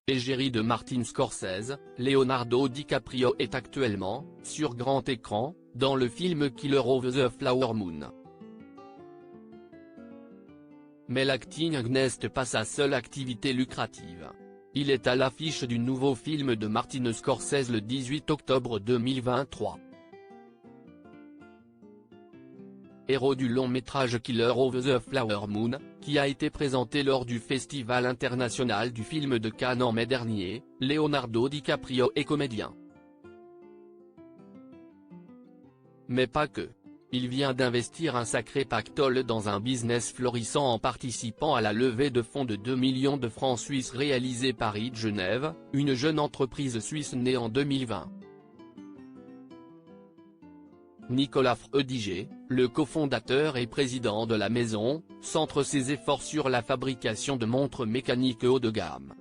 Égérie de Martin Scorsese, Leonardo DiCaprio est actuellement, sur grand écran, dans le film Killer of the Flower Moon. Mais l'acting n'est pas sa seule activité lucrative. Il est à l'affiche du nouveau film de Martin Scorsese le 18 octobre 2023. Héros du long-métrage Killer of the Flower Moon, qui a été présenté lors du Festival international du film de Cannes en mai dernier, Leonardo DiCaprio est comédien. Mais pas que. Il vient d'investir un sacré pactole dans un business florissant en participant à la levée de fonds de 2 millions de francs suisses réalisée par Id Genève, une jeune entreprise suisse née en 2020. Nicolas Freudiger, le cofondateur et président de la maison, centre ses efforts sur la fabrication de montres mécaniques haut de gamme.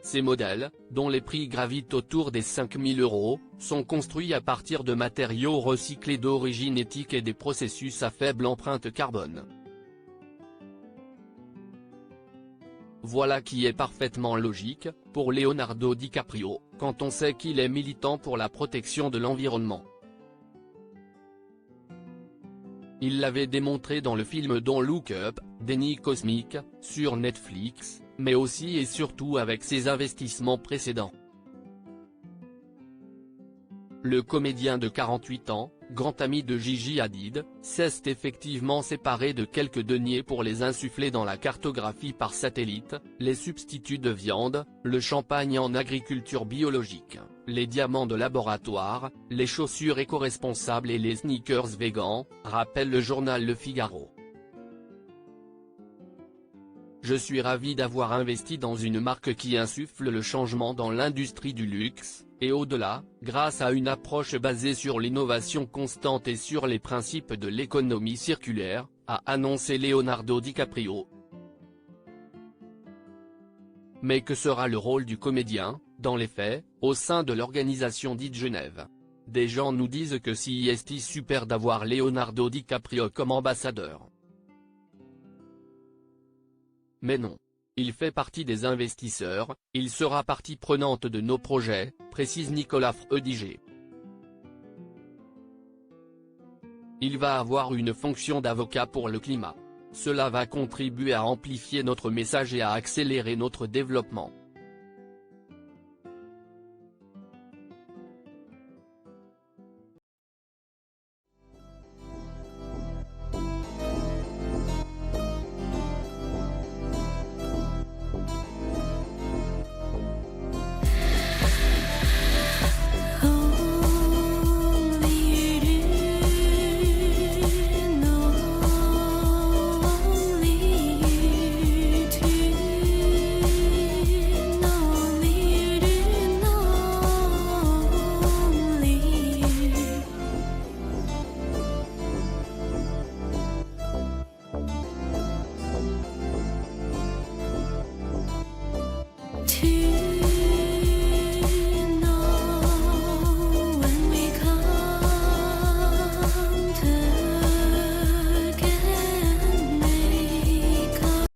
Ces modèles, dont les prix gravitent autour des 5 000 €, sont construits à partir de matériaux recyclés d'origine éthique et des processus à faible empreinte carbone. Voilà qui est parfaitement logique, pour Leonardo DiCaprio, quand on sait qu'il est militant pour la protection de l'environnement. Il l'avait démontré dans le film Don't Look Up, Déni cosmique, sur Netflix, mais aussi et surtout avec ses investissements précédents. Le comédien de 48 ans, grand ami de Gigi Hadid, s'est effectivement séparé de quelques deniers pour les insuffler dans la cartographie par satellite, les substituts de viande, le champagne en agriculture biologique, les diamants de laboratoire, les chaussures éco-responsables et les sneakers végans, rappelle le journal Le Figaro. Je suis ravi d'avoir investi dans une marque qui insuffle le changement dans l'industrie du luxe, et au-delà, grâce à une approche basée sur l'innovation constante et sur les principes de l'économie circulaire, a annoncé Leonardo DiCaprio. Mais que sera le rôle du comédien, dans les faits, au sein de l'organisation dite Genève? Des gens nous disent que c'est super d'avoir Leonardo DiCaprio comme ambassadeur. Mais non. Il fait partie des investisseurs, il sera partie prenante de nos projets, précise Nicolas Freudiger. Il va avoir une fonction d'avocat pour le climat. Cela va contribuer à amplifier notre message et à accélérer notre développement. To